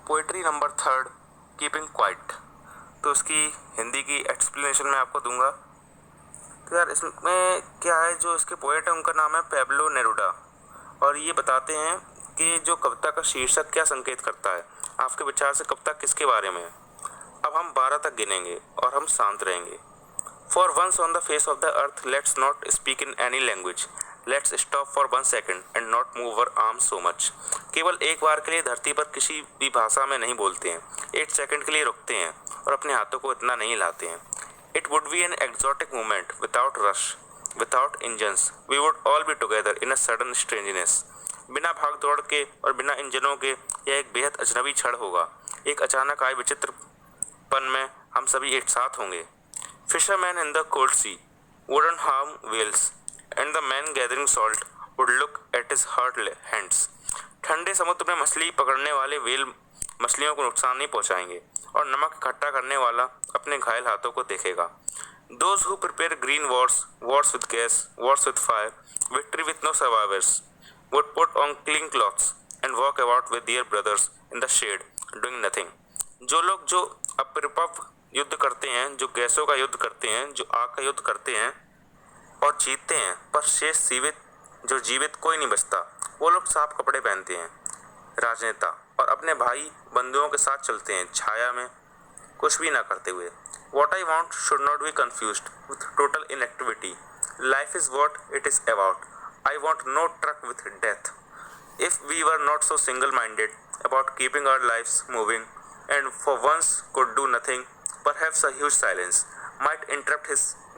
Poetry number third, keeping quiet. तो इसकी हिंदी की एक्सप्लेनेशन मैं आपको दूंगा। तो यार इसमें क्या है, जो इसके पोएट है उनका नाम है पेब्लो नेरुडा, और ये बताते हैं कि जो कविता का शीर्षक क्या संकेत करता है। आपके विचार से कविता किसके बारे में है? अब हम 12 तक गिनेंगे और हम शांत रहेंगे। For once on the face of the earth, let's not speak in any language. Let's stop for 1 second and not move our arms so much. केवल एक बार के लिए धरती पर किसी भी भाषा में नहीं बोलते हैं, 1 सेकंड के लिए रुकते हैं और अपने हाथों को इतना नहीं हिलाते हैं। It would be an exotic moment without rush, without engines. We would all be together in a sudden strangeness. बिना भाग दौड़ के और बिना इंजनों के यह एक बेहद अजनबी क्षण होगा। एक अचानक आए विचित्रपन में हम सभी एक साथ होंगे। Fishermen in the cold sea wouldn't harm whales, and the man gathering salt would look at his hurt hands. ठंडे समुद्र में मछली पकड़ने वाले व्हेल मछलियों को नुकसान नहीं पहुंचाएंगे और नमक इकट्ठा करने वाला अपने घायल हाथों को देखेगा। Those who prepare green wars, wars with gas, wars with fire, victory with no survivors, would put on clean clothes and walk about with their brothers in the shade, doing nothing. जो लोग जो अपरिपक्व युद्ध करते हैं, जो गैसों का युद्ध करते हैं, जो आग का युद्ध करते हैं और जीतते हैं, पर शेष जो जीवित कोई नहीं बचता, वो लोग साफ कपड़े पहनते हैं, राजनेता, और अपने भाई बंधुओं के साथ चलते हैं छाया में, कुछ भी ना करते हुए। What I want should not be confused with total inactivity. Life is what it is about. I want no truck with death. If we were not so single-minded about keeping our lives moving and for once could do nothing, perhaps a huge silence might interrupt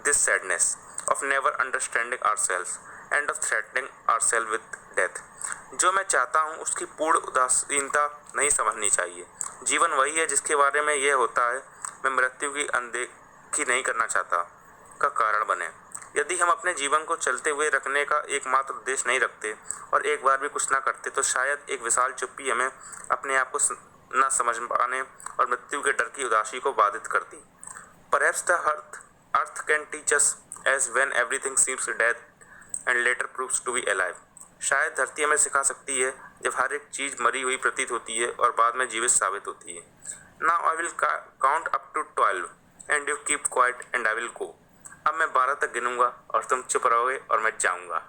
this sadness of never understanding ourselves and of threatening ourselves with death. जो मैं चाहता हूँ उसकी पूर्ण उदासीनता नहीं समझनी चाहिए। जीवन वही है जिसके बारे में यह होता है मैं मृत्यु की अनदेखी नहीं करना चाहता का कारण बने। यदि हम अपने जीवन को चलते हुए रखने का एकमात्र उद्देश्य नहीं रखते और एक बार भी कुछ ना करते, तो शायद एक विशाल चुप्पी हमें अपने आप को न समझ पाने और मृत्यु के डर की उदासी को बाधित करती। Perhaps the earth can teach us as when everything seems dead and later proves to be alive. शायद धरती हमें सिखा सकती है जब हर एक चीज मरी हुई प्रतीत होती है और बाद में जीवित साबित होती है। Now I will count up to 12 and you keep quiet and I will go. अब मैं 12 तक गिनूंगा और तुम चुप रहोगे और मैं जाऊंगा।